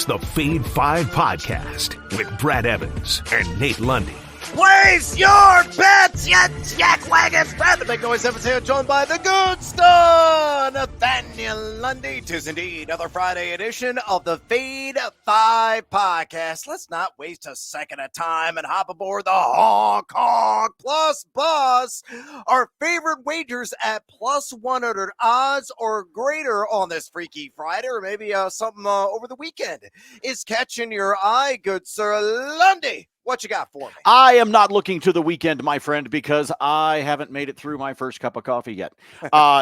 is the Fade 5 Podcast with Brad Evans and Nate Lundy. Place your bets, you jackwagons! Brad the Big Noise Evans here, joined by the good star, Nathaniel Lundy. 'Tis indeed another Friday edition of the Fade 5 Podcast. Let's not waste a second of time and hop aboard the Hong Kong Plus Bus. Our favorite wagers at plus 100 odds or greater on this Freaky Friday, or maybe something over the weekend is catching your eye, good sir Lundy. What you got for me? I am not looking to the weekend, my friend, because I haven't made it through my first cup of coffee yet.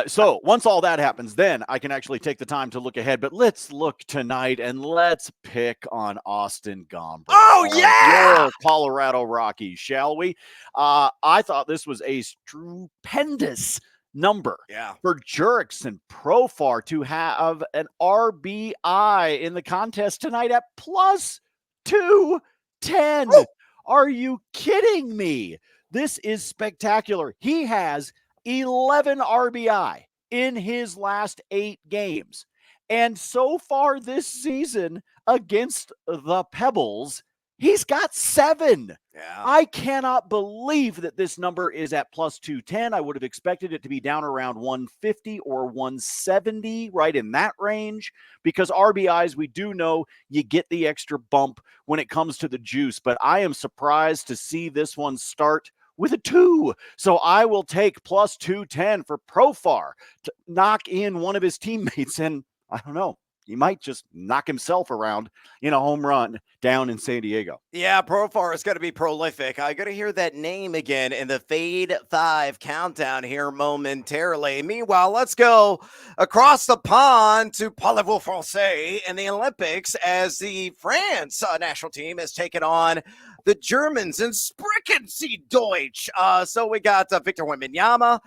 So once all that happens, then I can actually take the time to look ahead. But let's look tonight and let's pick on Austin Gomber. Oh, yeah! Your Colorado Rockies, shall we? I thought this was a stupendous number for Jurickson Profar to have an RBI in the contest tonight at plus 210. Woo! Are you kidding me? This is spectacular. He has 11 RBI in his last 8 games. And so far this season against the Pebbles, he's got 7. Yeah. I cannot believe that this number is at plus 210. I would have expected it to be down around 150 or 170, right in that range, because RBIs, we do know you get the extra bump when it comes to the juice, but I am surprised to see this one start with a 2. So I will take plus 210 for Profar to knock in one of his teammates, and I don't know, he might just knock himself around in a home run down in San Diego. Yeah, Profar is going to be prolific. I got to hear that name again in the Fade 5 countdown here momentarily. Meanwhile, let's go across the pond to Parlez-vous Français in the Olympics as the France national team has taken on the Germans in Sprechen Sie Deutsch. So we got Victor Wembanyama,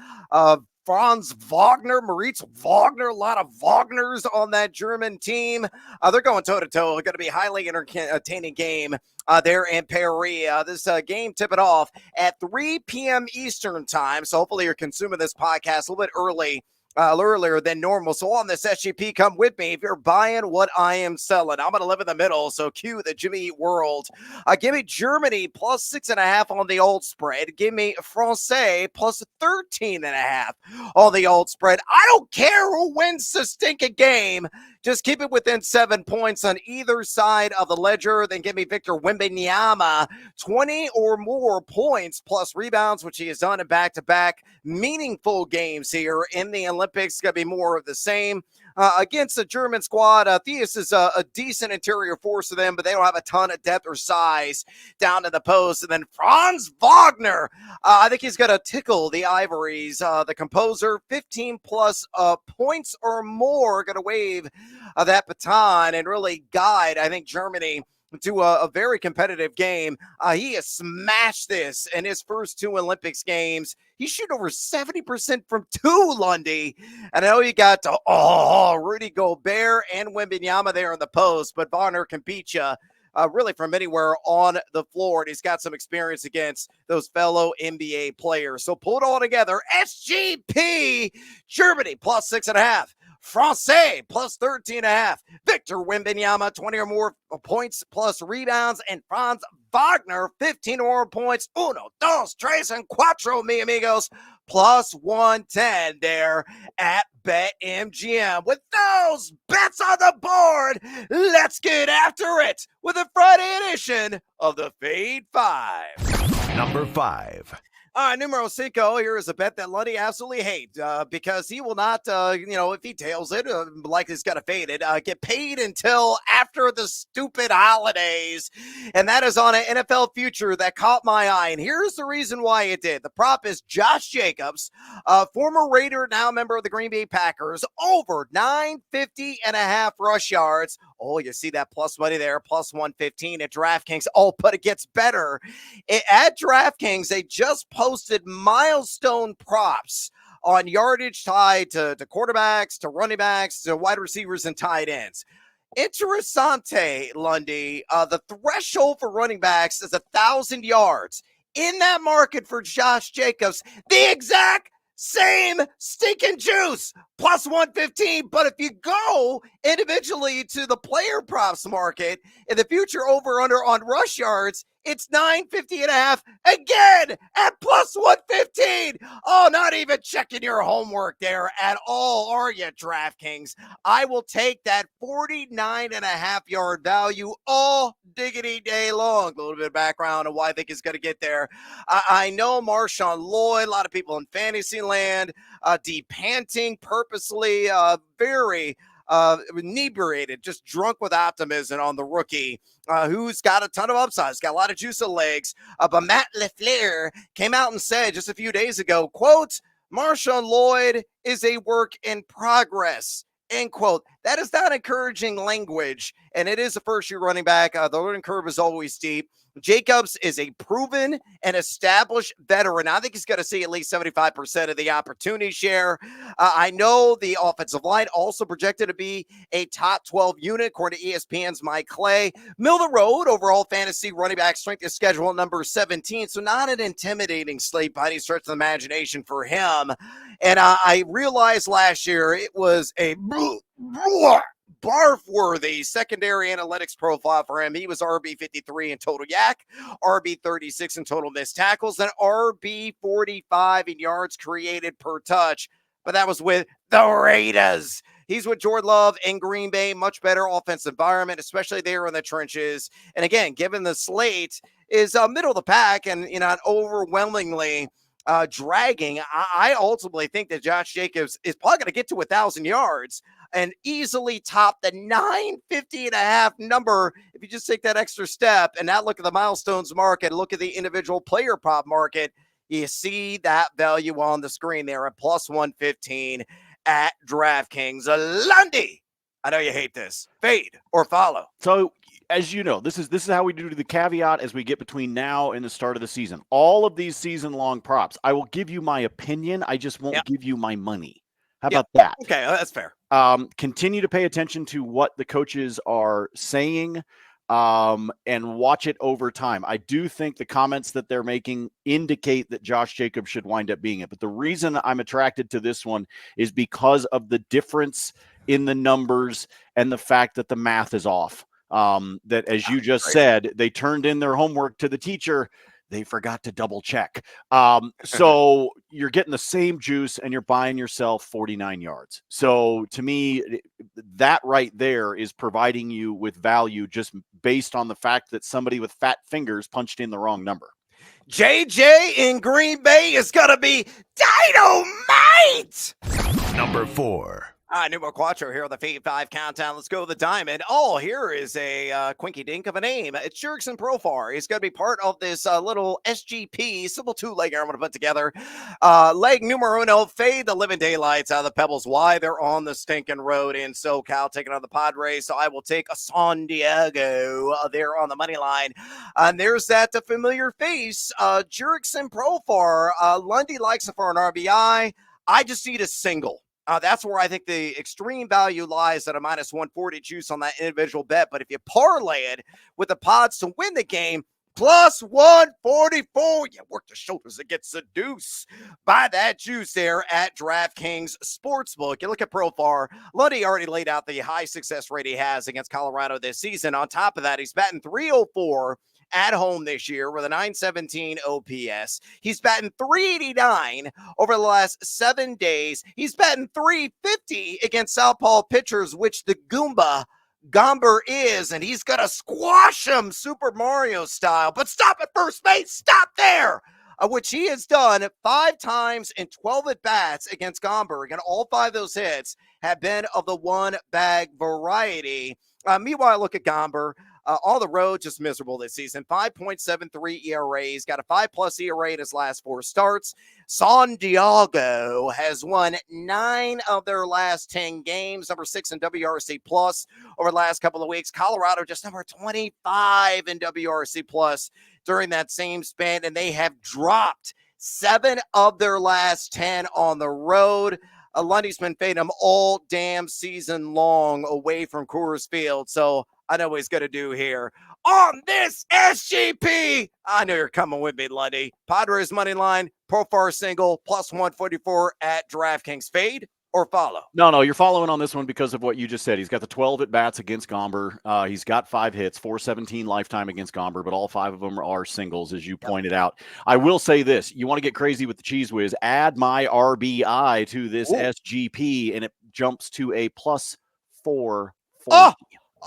Franz Wagner, Moritz Wagner, a lot of Wagners on that German team. They're going toe-to-toe. Going to be a highly entertaining game there in Paris. This game tipping off at 3 p.m. Eastern time. So hopefully you're consuming this podcast a little bit earlier than normal. So on this SGP, come with me if you're buying what I am selling. I'm going to live in the middle, so cue the Jimmy Eat world. Give me Germany plus 6.5 on the old spread. Give me Francais plus 13.5 on the old spread. I don't care who wins the stinking game. Just keep it within 7 points on either side of the ledger. Then give me Victor Wembanyama 20 or more points plus rebounds, which he has done in back-to-back meaningful games here in the Olympics. It's going to be more of the same. Against the German squad, Theus is a decent interior force to them, but they don't have a ton of depth or size down to the post. And then Franz Wagner, I think he's going to tickle the Ivories. The composer, 15 plus points or more, going to wave that baton and really guide, I think, Germany to a very competitive game. He has smashed this in his first 2 Olympics games. He's shooting over 70% from 2, Lundy. And I know you got Rudy Gobert and Wembanyama there in the post, but Wagner can beat you really from anywhere on the floor. And he's got some experience against those fellow NBA players. So pull it all together. SGP, Germany plus 6.5. Francais plus 13.5. Victor Wembanyama, 20 or more points plus rebounds. And Franz Wagner, 15 or more points. Uno, dos, tres, and cuatro, mi amigos. Plus 110 there at BetMGM. With those bets on the board, let's get after it with a Friday edition of the Fade 5. Number 5. All right, numero 5. Here is a bet that Lundy absolutely hates because he will not, if he tails it, like he's got to fade it, get paid until after the stupid holidays. And that is on an NFL future that caught my eye. And here's the reason why it did. The prop is Josh Jacobs, former Raider, now a member of the Green Bay Packers, over 950.5 rush yards. Oh, you see that plus money there, plus 115 at DraftKings. Oh, but it gets better. At DraftKings, they just posted milestone props on yardage tied to quarterbacks, to running backs, to wide receivers, and tight ends. Interessante, Lundy. The threshold for running backs is 1,000 yards. In that market for Josh Jacobs, the exact same stinking juice, plus 115. But if you go individually to the player props market in the future over under on rush yards, it's 950.5 again at plus 115. Oh, not even checking your homework there at all, are you, DraftKings? I will take that 49.5-yard value all diggity day long. A little bit of background on why I think he's going to get there. I know Marshawn Lloyd, a lot of people in fantasy land, depanting purposely, very inebriated, just drunk with optimism on the rookie, who's got a ton of upside. He's got a lot of juice of legs. But Matt LaFleur came out and said just a few days ago, quote, Marshawn Lloyd is a work in progress, end quote. That is not encouraging language, and it is a first-year running back. The learning curve is always steep. Jacobs is a proven and established veteran. I think he's going to see at least 75% of the opportunity share. I know the offensive line also projected to be a top 12 unit, according to ESPN's Mike Clay. Middle of the road, overall fantasy running back strength of schedule number 17, so not an intimidating slate by any stretch of the imagination for him. And I realized last year it was a barf-worthy secondary analytics profile for him. He was RB53 in total yak, RB36 in total missed tackles, and RB45 in yards created per touch. But that was with the Raiders. He's with Jordan Love in Green Bay, much better offensive environment, especially there in the trenches. And again, given the slate is middle of the pack and not overwhelmingly dragging, I ultimately think that Josh Jacobs is probably going to get to 1,000 yards and easily top the 950.5 number if you just take that extra step and not look at the milestones market, look at the individual player prop market. You see that value on the screen there at plus 115 at DraftKings. Lundy, I know you hate this. Fade or follow. So, as you know, this is how we do the caveat as we get between now and the start of the season. All of these season-long props, I will give you my opinion. I just won't give you my money. How about that? Okay, that's fair. Continue to pay attention to what the coaches are saying and watch it over time. I do think the comments that they're making indicate that Josh Jacobs should wind up being it. But the reason I'm attracted to this one is because of the difference in the numbers and the fact that the math is off. That, as you just said, they turned in their homework to the teacher. They forgot to double check. So you're getting the same juice and you're buying yourself 49 yards. So to me, that right there is providing you with value just based on the fact that somebody with fat fingers punched in the wrong number. JJ in Green Bay is going to be dynamite. Number 4. Numero Quattro here on the Fade 5 Countdown. Let's go to the Diamond. Oh, here is a quinky dink of a name. It's Jurickson Profar. He's going to be part of this little SGP, simple two-legger I'm going to put together. Leg numero uno, fade the living daylights out of the Pebbles. Why? They're on the stinking road in SoCal, taking on the Padres. So I will take a San Diego there on the money line. And there's that familiar face, Jurickson Profar. Lundy likes it for an RBI. I just need a single. That's where I think the extreme value lies at a minus 140 juice on that individual bet. But if you parlay it with the pods to win the game, plus 144, you work the shoulders against the deuce. Buy that juice there at DraftKings Sportsbook. You look at Profar. Lundy already laid out the high success rate he has against Colorado this season. On top of that, he's batting .304 at home this year with a .917 OPS. He's batting .389 over the last 7 days. He's batting .350 against southpaw pitchers, which the Gomber is, and he's going to squash him Super Mario style. But stop at first base. Stop there. Which he has done 5 times in 12 at-bats against Gomberg, and all 5 of those hits have been of the one-bag variety. Meanwhile, look at Gomber. On the road, just miserable this season. 5.73 ERA. He's got a 5+ ERA in his last 4 starts. San Diego has won 9 of their last 10 games, number 6 in WRC plus over the last couple of weeks. Colorado just number 25 in WRC plus during that same span, and they have dropped 7 of their last 10 on the road. Lundy's been fading them all damn season long away from Coors Field. So I know what he's going to do here on this SGP. I know you're coming with me, Lundy. Padres money line, Profar single, plus 144 at DraftKings. Fade or follow? No, you're following on this one because of what you just said. He's got the 12 at-bats against Gomber. He's got 5 hits, 417 lifetime against Gomber, but all 5 of them are singles, as you pointed out. I will say this. You want to get crazy with the Cheese Whiz, add my RBI to this SGP, and it jumps to a plus 440. Oh,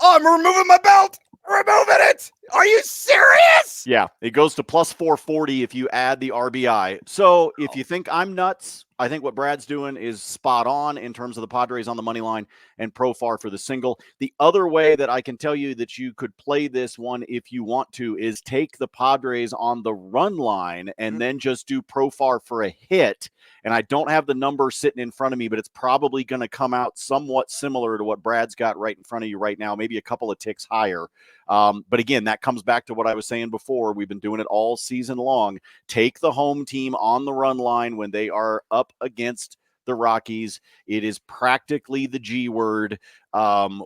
I'm removing my belt. Removing it. Are you serious? Yeah, it goes to plus 440 if you add the RBI. So if you think I'm nuts, I think what Brad's doing is spot on in terms of the Padres on the money line and Profar for the single. The other way that I can tell you that you could play this one if you want to is take the Padres on the run line and then just do Profar for a hit. And I don't have the number sitting in front of me, but it's probably going to come out somewhat similar to what Brad's got right in front of you right now, maybe a couple of ticks higher. But again, that comes back to what I was saying before. We've been doing it all season long. Take the home team on the run line when they are up against the Rockies. It is practically the G word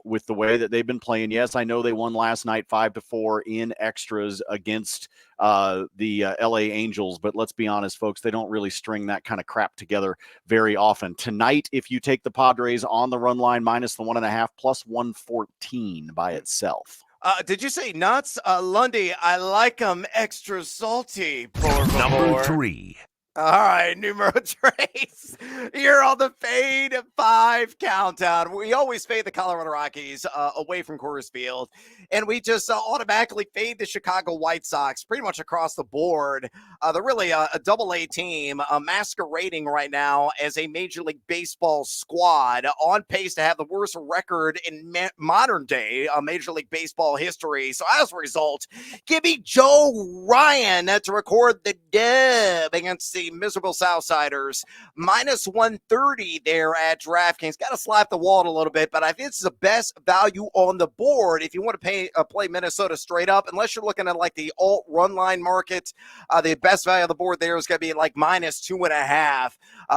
with the way that they've been playing. Yes, I know they won last night 5-4 in extras against the LA Angels, but let's be honest, folks, they don't really string that kind of crap together very often. Tonight, if you take the Padres on the run line minus the 1.5 plus 114 by itself. Did you say nuts? Lundy, I like them extra salty. Number 3. All right, numero tres. You're on the fade 5 countdown. We always fade the Colorado Rockies away from Coors Field, and we just automatically fade the Chicago White Sox pretty much across the board. They're really a double-A team, masquerading right now as a Major League Baseball squad, on pace to have the worst record in modern-day Major League Baseball history. So as a result, give me Joe Ryan to record the dub against the miserable Southsiders. Minus 130 there at DraftKings. Got to slap the wall a little bit, but I think this is the best value on the board if you want to play Minnesota straight up, unless you're looking at like the alt run line market. The best value on the board there is going to be like minus 2.5.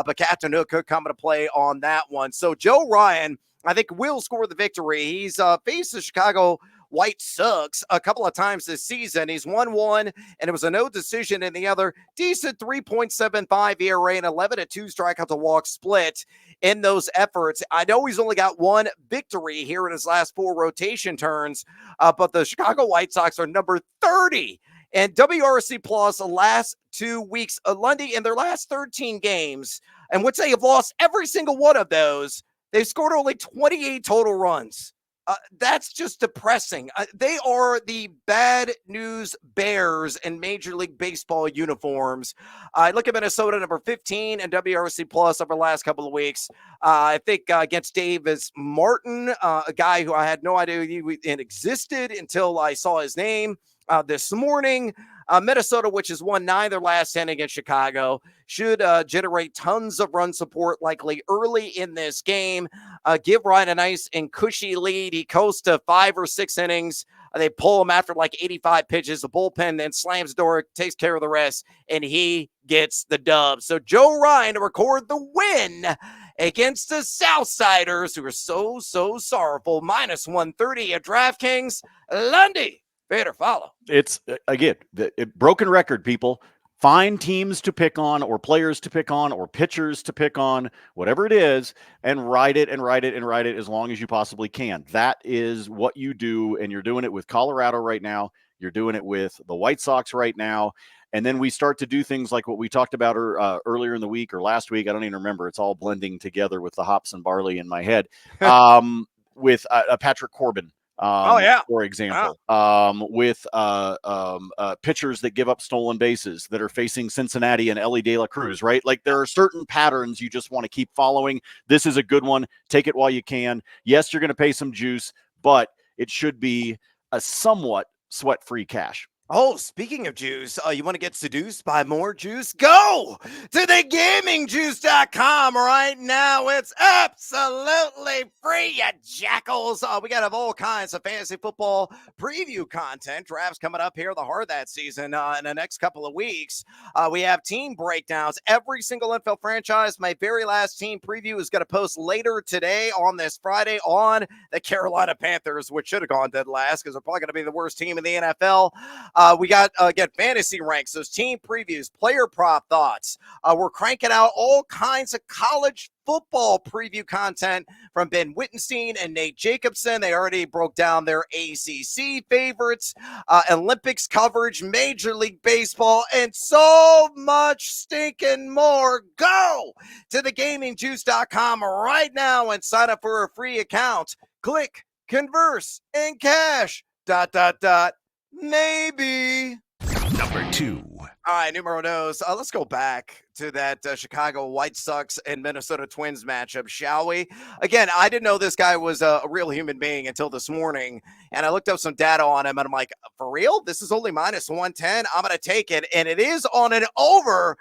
But Captain Hook could come into play on that one. So Joe Ryan, I think, will score the victory. He's faced the Chicago White Sox a couple of times this season. He's won one, and it was a no decision in the other. Decent 3.75 ERA and 11-2 strikeout to walk split in those efforts. I know he's only got one victory here in his last 4 rotation turns, but the Chicago White Sox are number 30 and WRC plus the last 2 weeks. Lundy, in their last 13 games, and which they have lost every single one of those, they've scored only 28 total runs. That's just depressing. They are the bad news bears in Major League Baseball uniforms. I look at Minnesota, number 15 and WRC plus over the last couple of weeks. I think against Davis Martin, a guy who I had no idea he existed until I saw his name this morning. Minnesota, which has won 9 of their last 10 against Chicago, should generate tons of run support likely early in this game. Give Ryan a nice and cushy lead. He coasts to 5 or 6 innings. They pull him after like 85 pitches. The bullpen then slams the door, takes care of the rest, and he gets the dub. So Joe Ryan to record the win against the Southsiders, who are so sorrowful. Minus 130 at DraftKings. Lundy, fade or follow? It's, again, broken record, people. Find teams to pick on, or players to pick on, or pitchers to pick on, whatever it is, and ride it as long as you possibly can. That is what you do, and you're doing it with Colorado right now. You're doing it with the White Sox right now. And then we start to do things like what we talked about earlier in the week or last week. I don't even remember. It's all blending together with the hops and barley in my head. With Patrick Corbin. For example, with pitchers that give up stolen bases that are facing Cincinnati and Ellie De La Cruz, right? Like, there are certain patterns you just want to keep following. This is a good one. Take it while you can. Yes, you're going to pay some juice, but it should be a somewhat sweat-free cash. Oh, speaking of juice, you want to get seduced by more juice? Go to thegamingjuice.com right now. It's absolutely free, you jackals. We got all kinds of fantasy football preview content. Drafts coming up here, the heart of that season in the next couple of weeks. We have team breakdowns. Every single NFL franchise. My very last team preview is going to post later today on this Friday on the Carolina Panthers, which should have gone dead last because they're probably going to be the worst team in the NFL. We got, again, fantasy ranks, those team previews, player prop thoughts. We're cranking out all kinds of college football preview content from Ben Wittenstein and Nate Jacobson. They already broke down their ACC favorites, Olympics coverage, Major League Baseball, and so much stinking more. Go to thegamingjuice.com right now and sign up for a free account. Click, converse, and cash. ... Maybe. Number 2. All right, numero dos. Let's go back to that Chicago White Sox and Minnesota Twins matchup, shall we? Again, I didn't know this guy was a real human being until this morning, and I looked up some data on him, and I'm like, for real? This is only minus 110? I'm going to take it, and it is on an over,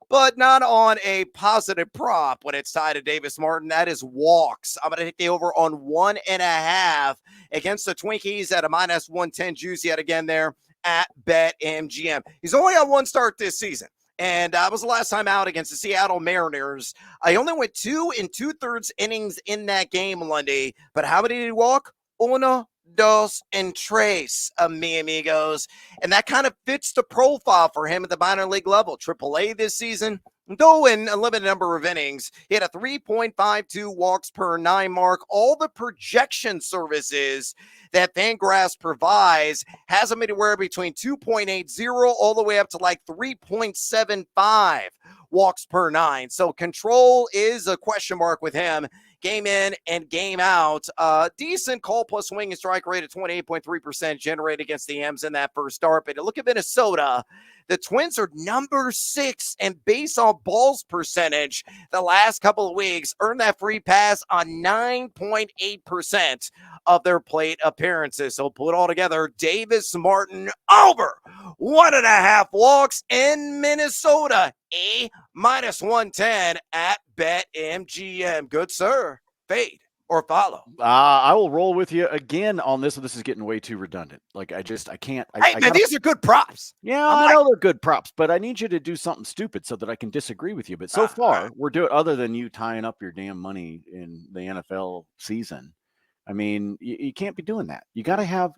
but not on a positive prop when it's tied to Davis Martin. That is walks. I'm going to hit the over on 1.5 against the Twinkies at a minus 110 juice yet again there at BetMGM. He's only on one start this season. And that was the last time out against the Seattle Mariners. I only went 2 2/3 innings in that game, Lundy. But how many did he walk? Uno, dos, and tres, mi amigos. And that kind of fits the profile for him at the minor league level. AAA this season, though in a limited number of innings, he had a 3.52 walks per 9 mark. All the projection services that Fangraphs provides has him anywhere between 2.80 all the way up to like 3.75 walks per 9. So control is a question mark with him. Game in and game out. Decent call plus swing and strike rate at 28.3% generated against the M's in that first start. But look at Minnesota. The Twins are number 6 in base on balls percentage the last couple of weeks. Earned that free pass on 9.8% of their plate appearances. So put it all together, Davis Martin over 1.5 walks in Minnesota. A minus 110 at BetMGM. Good sir. Fade or follow. I will roll with you again on this. This is getting way too redundant. Like I can't. Hey, man, these are good props. Yeah, I know they're good props, but I need you to do something stupid so that I can disagree with you. But so far, we're doing other than you tying up your damn money in the NFL season. I mean, you can't be doing that. You gotta have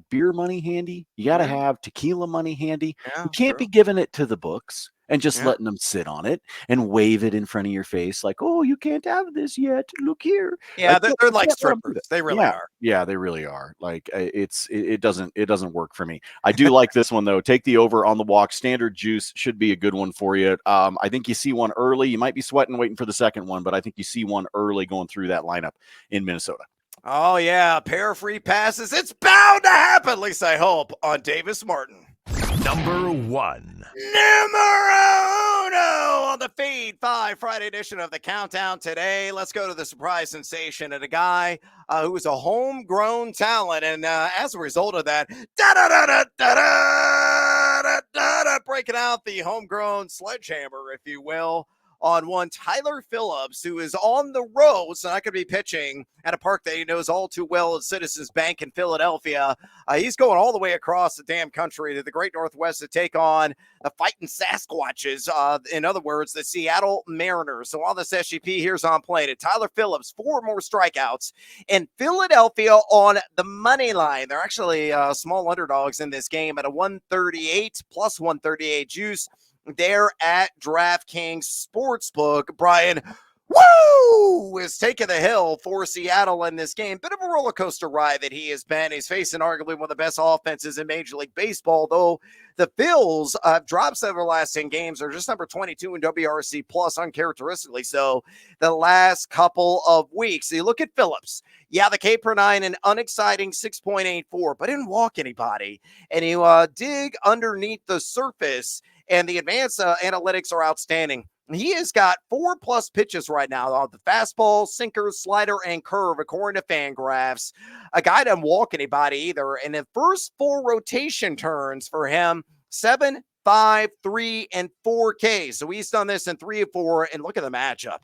beer money handy. You gotta have tequila money handy. Yeah, you can't be giving it to the books and just letting them sit on it and wave it in front of your face like, oh, you can't have this yet. Look here. Yeah, they're like strippers. They really are. Yeah, they really are. Like it doesn't work for me. I do like this one though. Take the over on the walk. Standard juice should be a good one for you. I think you see one early. You might be sweating waiting for the second one, but I think you see one early going through that lineup in Minnesota. Oh, yeah. A pair of free passes. It's bound to happen, at least I hope, on Davis Martin. Number 1. Numero uno on the Feed 5 Friday edition of the Countdown today. Let's go to the surprise sensation and a guy who is a homegrown talent. And as a result of that, breaking out the homegrown sledgehammer, if you will, on one Tyler Phillips, who is on the road, so not going to be pitching at a park that he knows all too well at Citizens Bank in Philadelphia. He's going all the way across the damn country to the Great Northwest to take on the fighting Sasquatches, in other words, the Seattle Mariners. So on this SGP, here's on play. Tyler Phillips, 4 more strikeouts in Philadelphia on the money line. They're actually small underdogs in this game at a 138 plus 138 juice. There at DraftKings Sportsbook. Brian, is taking the hill for Seattle in this game. Bit of a roller coaster ride that he has been. He's facing arguably one of the best offenses in Major League Baseball, though the Phils dropped 7 of their last 10 games. They're just number 22 in WRC plus, uncharacteristically so, the last couple of weeks. So you look at Phillips. Yeah, the K per 9, an unexciting 6.84, but didn't walk anybody. And you dig underneath the surface, and the advanced analytics are outstanding. He has got 4+ pitches right now on the fastball, sinker, slider, and curve, according to Fangraphs. A guy doesn't walk anybody either. And the first 4 rotation turns for him, 7, 5, 3, and 4 Ks. So he's done this in 3 of 4. And look at the matchup.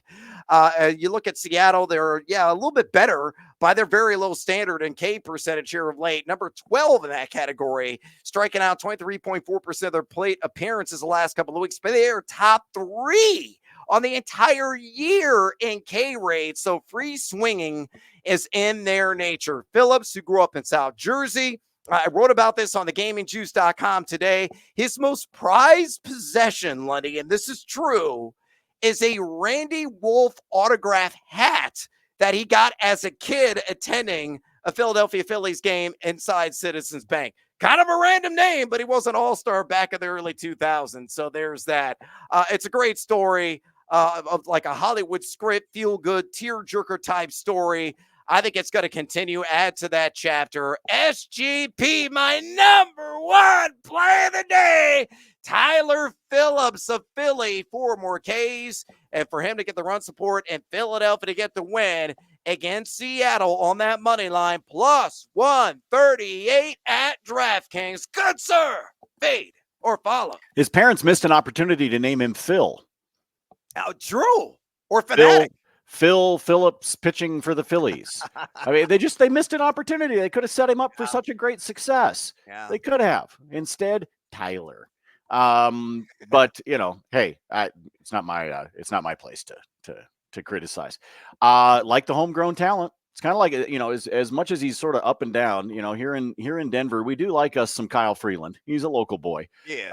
You look at Seattle, they're a little bit better by their very low standard and K percentage here of late. Number 12 in that category, striking out 23.4% of their plate appearances the last couple of weeks, but they are top 3 on the entire year in K rate. So free swinging is in their nature. Phillips, who grew up in South Jersey, I wrote about this on thegamingjuice.com today. His most prized possession, Lundy, and this is true, is a Randy Wolf autograph hat that he got as a kid attending a Philadelphia Phillies game inside Citizens Bank. Kind of a random name, but he was an all-star back in the early 2000s. So there's that. It's a great story of like a Hollywood script, feel-good, tear-jerker type story. I think it's going to continue. Add to that chapter. SGP, my number 1 play of the day, Tyler Phillips of Philly, 4 more Ks. And for him to get the run support and Philadelphia to get the win against Seattle on that money line, plus 138 at DraftKings. Good, sir. Fade or follow. His parents missed an opportunity to name him Phil. Now, Drew or Fanatic. Phil Phillips pitching for the Phillies. I mean, they missed an opportunity. They could have set him up for such a great success. Yeah. They could have. Instead, Tyler. But hey, it's not my place to criticize. Like the homegrown talent. It's kind of like, as much as he's sort of up and down, here in Denver, we do like us some Kyle Freeland. He's a local boy. Yes.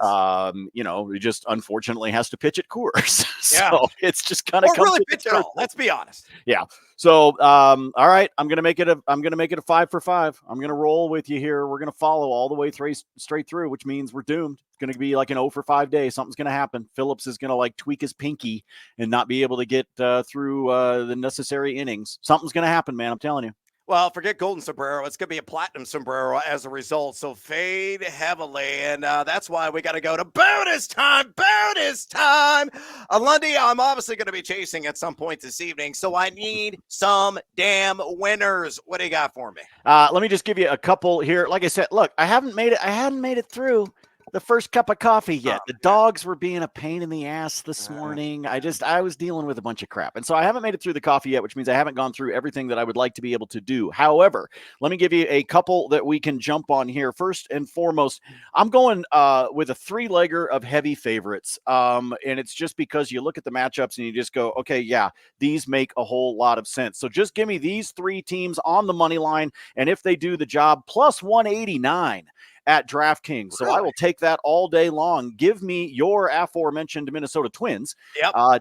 He just unfortunately has to pitch at Coors. Yeah. So it's just kind of really pitch at all. Let's be honest. Yeah. So, all right, I'm going to make it a 5 for 5. I'm going to roll with you here. We're going to follow all the way straight through, which means we're doomed. It's going to be like an 0 for 5 day. Something's going to happen. Phillips is going to like tweak his pinky and not be able to get through the necessary innings. Something's going to happen, man. I'm telling you. Well, forget golden sombrero. It's going to be a platinum sombrero as a result. So fade heavily. And that's why we got to go to bonus time. Bonus time. Lundy, I'm obviously going to be chasing at some point this evening. So I need some damn winners. What do you got for me? Let me just give you a couple here. Like I said, look, I hadn't made it through the first cup of coffee yet. The dogs were being a pain in the ass this morning. I was dealing with a bunch of crap. And so I haven't made it through the coffee yet, which means I haven't gone through everything that I would like to be able to do. However, let me give you a couple that we can jump on here. First and foremost, I'm going with a 3-legger of heavy favorites. And it's just because you look at the matchups and you just go, okay, yeah, these make a whole lot of sense. So just give me these 3 teams on the money line. And if they do the job, plus 189. At DraftKings. So I will take that all day long. Give me your aforementioned Minnesota Twins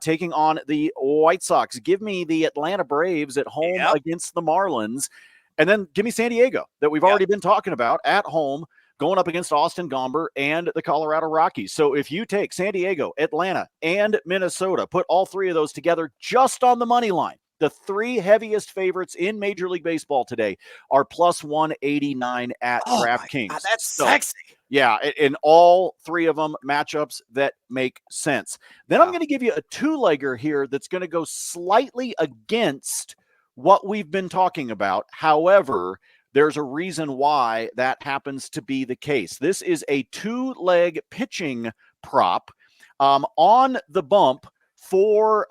taking on the White Sox. Give me the Atlanta Braves at home against the Marlins. And then give me San Diego that we've already been talking about at home going up against Austin Gomber and the Colorado Rockies. So if you take San Diego, Atlanta, and Minnesota, put all 3 of those together just on the money line, the 3 heaviest favorites in Major League Baseball today are plus 189 at DraftKings. That's sexy. Yeah, in all 3 of them, matchups that make sense. Then I'm going to give you a 2-legger here that's going to go slightly against what we've been talking about. However, there's a reason why that happens to be the case. This is a 2-leg pitching prop. On the bump for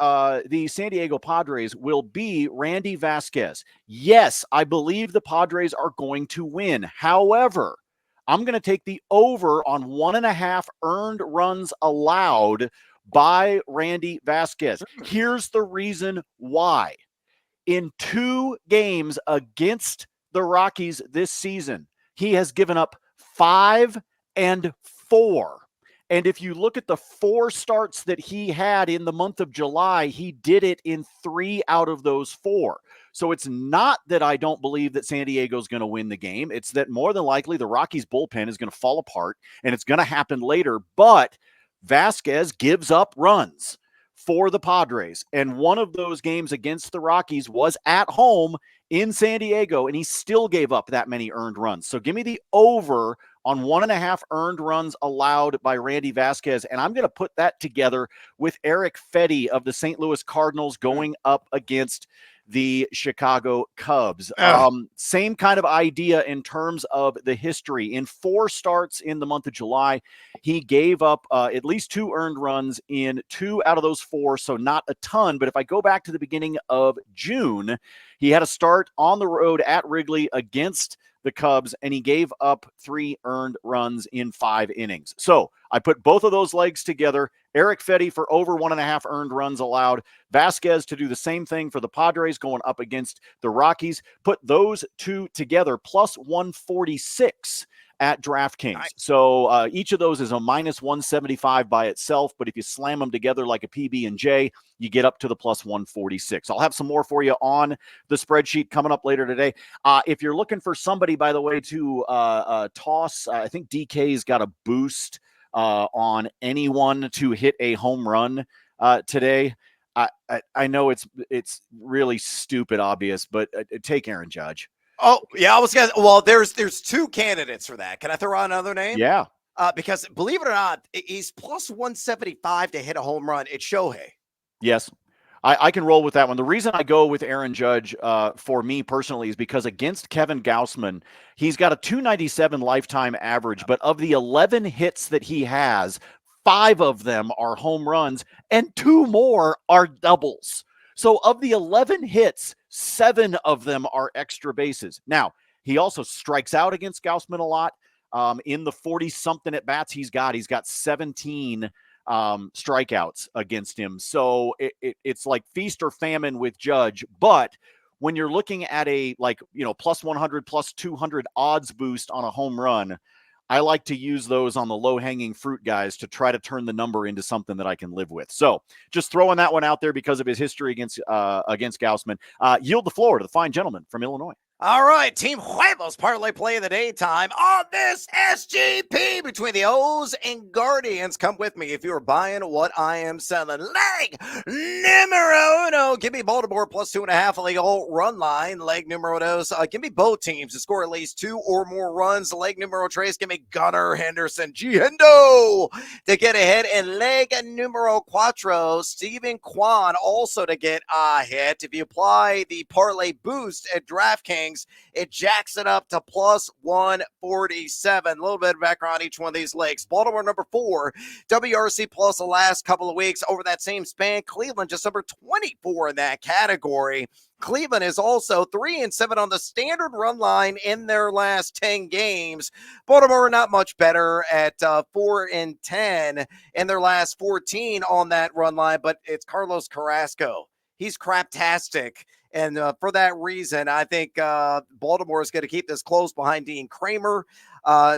the San Diego Padres will be Randy Vasquez. Yes, I believe the Padres are going to win. However, I'm going to take the over on 1.5 earned runs allowed by Randy Vasquez. Here's the reason why. In 2 games against the Rockies this season, he has given up 5 and 4. And if you look at the 4 starts that he had in the month of July, he did it in 3 out of those 4. So it's not that I don't believe that San Diego's going to win the game. It's that more than likely the Rockies bullpen is going to fall apart, and it's going to happen later. But Vasquez gives up runs for the Padres. And one of those games against the Rockies was at home in San Diego, and he still gave up that many earned runs. So give me the over on 1.5 earned runs allowed by Randy Vasquez. And I'm going to put that together with Eric Fedde of the St. Louis Cardinals going up against the Chicago Cubs. Same kind of idea in terms of the history. In 4 starts in the month of July, he gave up at least 2 earned runs in 2 out of those 4, so not a ton. But if I go back to the beginning of June, he had a start on the road at Wrigley against the Cubs, and he gave up 3 earned runs in 5 innings. So I put both of those legs together. Eric Fedde for over 1.5 earned runs allowed. Vasquez to do the same thing for the Padres going up against the Rockies. Put those 2 together, plus 146 at DraftKings. Nice. So each of those is a minus 175 by itself, but if you slam them together like a PB&J, you get up to the plus 146. I'll have some more for you on the spreadsheet coming up later today. If you're looking for somebody, by the way, to toss, I think DK's got a boost on anyone to hit a home run today. I know it's really stupid obvious, but take Aaron Judge. Oh, yeah, I was going to. Well, there's 2 candidates for that. Can I throw out another name? Yeah. Because believe it or not, he's plus 175 to hit a home run. It's Shohei. Yes. I can roll with that one. The reason I go with Aaron Judge for me personally is because against Kevin Gausman, he's got a 297 lifetime average, but of the 11 hits that he has, 5 of them are home runs and 2 more are doubles. So of the 11 hits, 7 of them are extra bases. Now, he also strikes out against Gausman a lot. In the 40-something at-bats he's got 17 strikeouts against him. So it's like feast or famine with Judge. But when you're looking at a plus 100, plus 200 odds boost on a home run, I like to use those on the low-hanging fruit guys to try to turn the number into something that I can live with. So just throwing that one out there because of his history against Gausman. Yield the floor to the fine gentleman from Illinois. All right, Team Huevos parlay play of the daytime on this SGP between the O's and Guardians. Come with me if you're buying what I am selling. Leg numero uno. Give me Baltimore plus 2.5 on the old run line. Leg numero dos. Give me both teams to score at least 2 or more runs. Leg numero tres. Give me Gunnar Henderson. Gendo to get ahead. And leg numero cuatro. Stephen Kwan also to get a hit. If you apply the parlay boost at DraftKings, it jacks it up to plus 147. A little bit of background on each one of these legs. Baltimore number 4, WRC plus the last couple of weeks over that same span. Cleveland just number 24 in that category. Cleveland is also 3-7 on the standard run line in their last 10 games. Baltimore not much better at 4-10 in their last 14 on that run line, but it's Carlos Carrasco. He's craptastic. And for that reason, I think Baltimore is going to keep this close behind Dean Kramer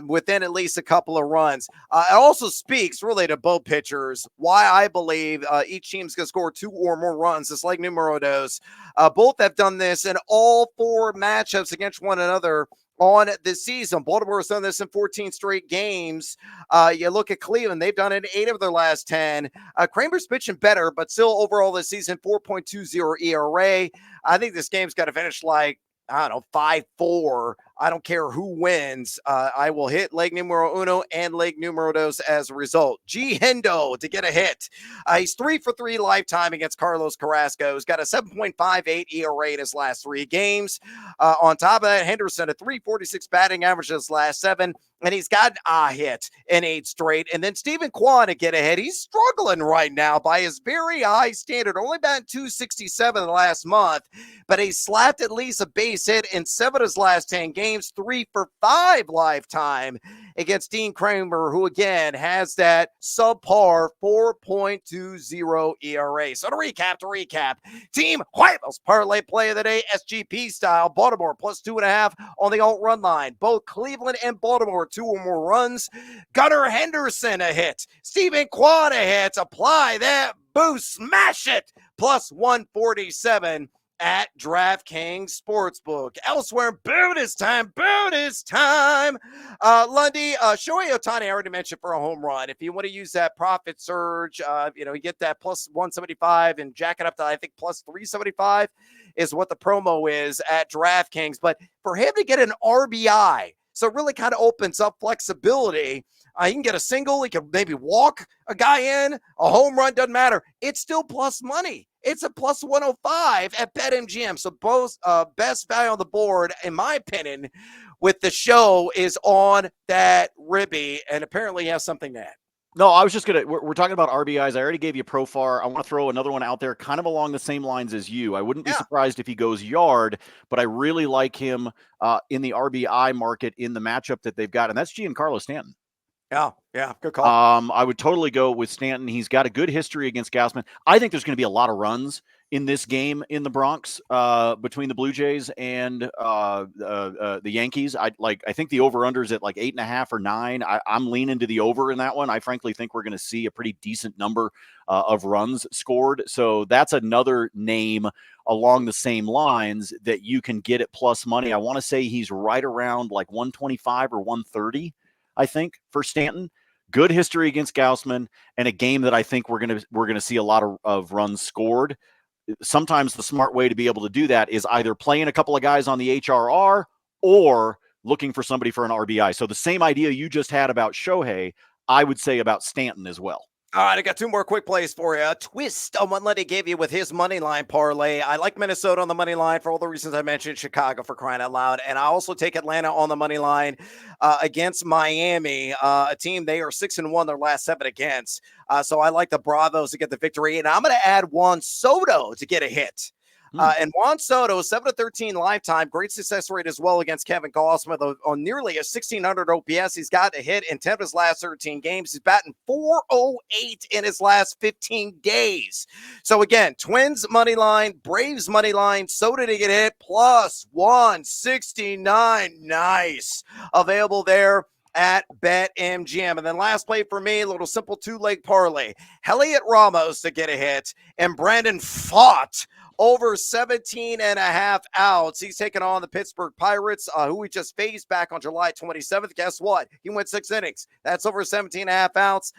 within at least a couple of runs. It also speaks really to both pitchers why I believe each team's going to score 2 or more runs. It's like numero dos. Both have done this in all 4 matchups against one another on this season. Baltimore has done this in 14 straight games. You look at Cleveland, they've done it in 8 of their last 10. Kramer's pitching better, but still overall this season, 4.20 ERA. I think this game's got to finish like, I don't know, 5-4. I don't care who wins. I will hit leg numero uno and leg numero dos as a result. G. Hendo to get a hit. He's 3 for 3 lifetime against Carlos Carrasco. He's got a 7.58 ERA in his last 3 games. On top of that, Henderson, a 346 batting average in his last 7. And he's got a hit in 8 straight. And then Stephen Kwan to get ahead. He's struggling right now by his very high standard. Only batting 267 in the last month. But he slapped at least a base hit in 7 of his last 10 games. 3 for 5 lifetime against Dean Kramer, who again has that subpar 4.20 ERA. So to recap, Team Huevos parlay play of the day, SGP style, Baltimore plus 2.5 on the alt run line. Both Cleveland and Baltimore 2 or more runs. Gunnar Henderson a hit. Stephen Kwan a hit. Apply that boost, smash it. Plus 147. At DraftKings Sportsbook. Elsewhere, bonus time. Lundy, Shohei Ohtani, I already mentioned for a home run. If you want to use that profit surge, you get that plus 175 and jack it up to, I think, plus 375 is what the promo is at DraftKings. But for him to get an RBI So it really kind of opens up flexibility. He can get a single. He can maybe walk a guy in. A home run, doesn't matter. It's still plus money. It's a plus 105 at BetMGM. So both best value on the board, in my opinion, with the show is on that Ribby, and apparently he has something to add. No, I was just going to, we're talking about RBIs. I already gave you Profar. I want to throw another one out there kind of along the same lines as you. I wouldn't be surprised if he goes yard, but I really like him in the RBI market in the matchup that they've got, and that's Giancarlo Stanton. Yeah, good call. I would totally go with Stanton. He's got a good history against Gausman. I think there's going to be a lot of runs in this game in the Bronx between the Blue Jays and the Yankees. I think the over-under is at like 8.5 or 9. I'm leaning to the over in that one. I frankly think we're going to see a pretty decent number of runs scored. So that's another name along the same lines that you can get at plus money. I want to say he's right around like 125 or 130. I think for Stanton, good history against Gausman, and a game that I think we're gonna see a lot of runs scored. Sometimes the smart way to be able to do that is either playing a couple of guys on the HRR or looking for somebody for an RBI. So the same idea you just had about Shohei, I would say about Stanton as well. All right, I got two more quick plays for you. A twist on what Lundy gave you with his money line parlay. I like Minnesota on the money line for all the reasons I mentioned. Chicago for crying out loud, and I also take Atlanta on the money line against Miami, a team they are 6-1 their last 7 against. So I like the Bravos to get the victory, and I'm going to add Juan Soto to get a hit. And Juan Soto, 7-13 lifetime, great success rate as well against Kevin Gausman on nearly a 1,600 OPS. He's got a hit in 10 of his last 13 games. He's batting .408 in his last 15 days. So again, Twins money line, Braves money line, Soto to get hit, plus 169. Nice. Available there at BetMGM. And then last play for me, a little simple 2-leg parlay. Elliot Ramos to get a hit, and Brandon Pfaadt over 17.5 outs. He's taking on the Pittsburgh Pirates, who we just faced back on July 27th. Guess what? He went 6 innings. That's over 17.5 outs.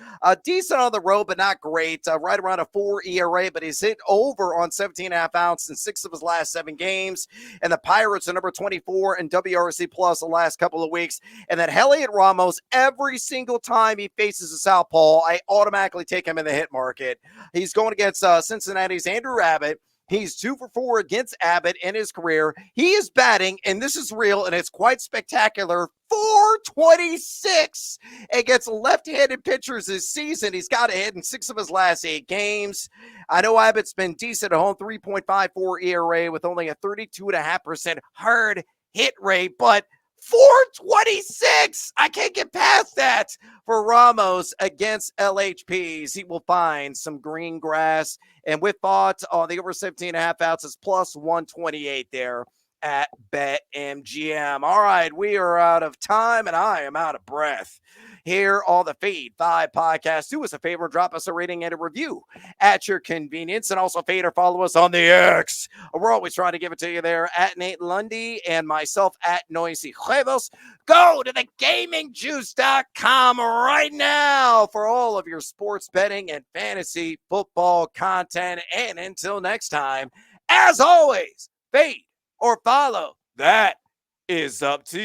Decent on the road, but not great. Right around a 4 ERA, but he's hit over on 17.5 outs in 6 of his last 7 games. And the Pirates are number 24 in WRC plus the last couple of weeks. And then Elliot Ramos, every single time he faces a southpaw, I automatically take him in the hit market. He's going against Cincinnati's Andrew Abbott. He's 2 for 4 against Abbott in his career. He is batting, and this is real, and it's quite spectacular, .426 against left-handed pitchers this season. He's got a hit in 6 of his last 8 games. I know Abbott's been decent at home, 3.54 ERA with only a 32.5% hard hit rate, but .426. I can't get past that for Ramos against LHPs. He will find some green grass. And with Pfaadt on the over 17.5 outs is plus 128 there at BetMGM. All right, we are out of time, and I am out of breath. Here on the Fade 5 podcast. Do us a favor, drop us a rating and a review at your convenience, and also fade or follow us on the X. We're always trying to give it to you there at Nate Lundy and myself at Noisy Huevos. Go to thegamingjuice.com right now for all of your sports betting and fantasy football content. And until next time, as always, fade or follow. That is up to you.